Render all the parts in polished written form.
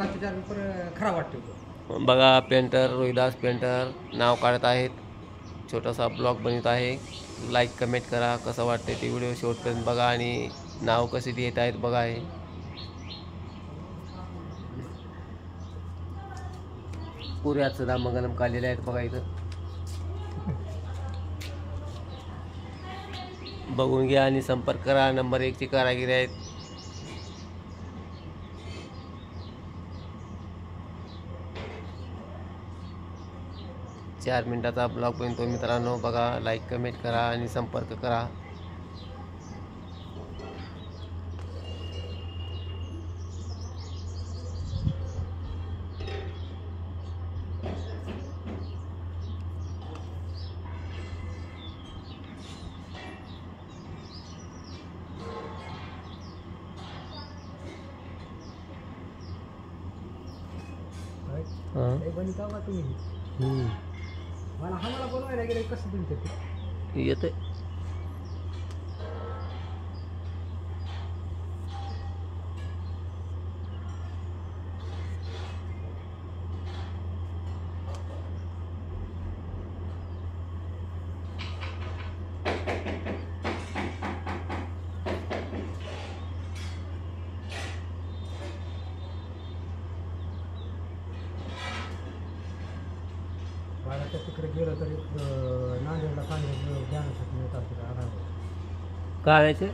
त्याच्यावर खरा वाटतो बघा. पेंटर रोहिदास पेंटर नाव काढत आहेत. छोटासा ब्लॉग बनवत आहे. लाईक कमेंट करा. कसं वाटते ते व्हिडिओ शेवटपर्यंत बघा आणि नाव कसे लिहित आहेत बघा. हे पुऱ्यात सुद्धा मंगलम काढलेले आहेत बघा. इथं बघून घ्या आणि संपर्क करा. नंबर 1 ची कारागिरी आहेत. चार मिनिटाचा ब्लॉग बनतो मित्रांनो. बघा, लाईक कमेंट करा आणि संपर्क करा. मला बनवायला गेलं कसं तुमचं येते. तिकडे गेलं तरी नांदेडला चांगलं ध्यानासाठी मिळतात. काय व्हायचे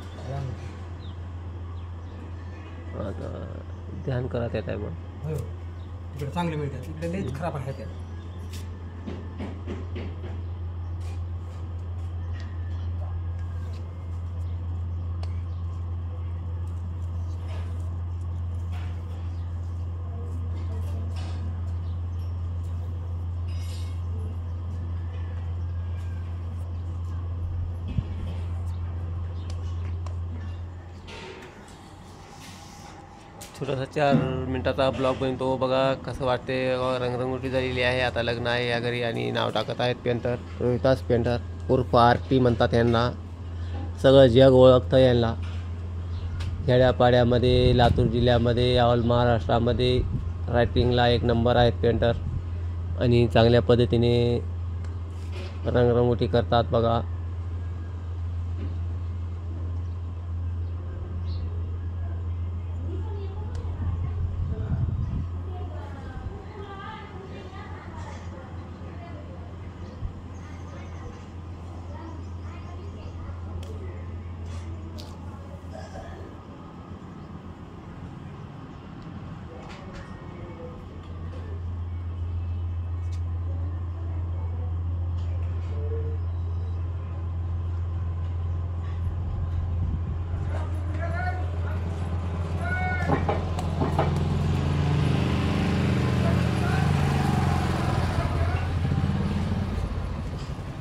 आता ध्यान करा त्या टायमात. हो, तिकडे चांगले मिळतात. तिकडे लईच खराब आहे त्या. छोटासा 4 मिनिटाचा ब्लॉग बनतो बघा. कसं वाटते. रंगरंगोटी झालेली आहे. आता लग्न आहे या घरी आणि नाव टाकत आहेत पेंटर रोहिदास पेंटर उर्फ आरटी म्हणतात यांना. सगळं जग ओळखतं यांना. खेड्यापाड्यामध्ये, लातूर जिल्ह्यामध्ये, ऑल महाराष्ट्रामध्ये रायटिंगला 1 नंबर आहेत पेंटर आणि चांगल्या पद्धतीने रंगरंगोटी करतात बघा.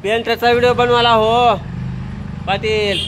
पेंटरचा व्हिडिओ बनवायला हो पाटील.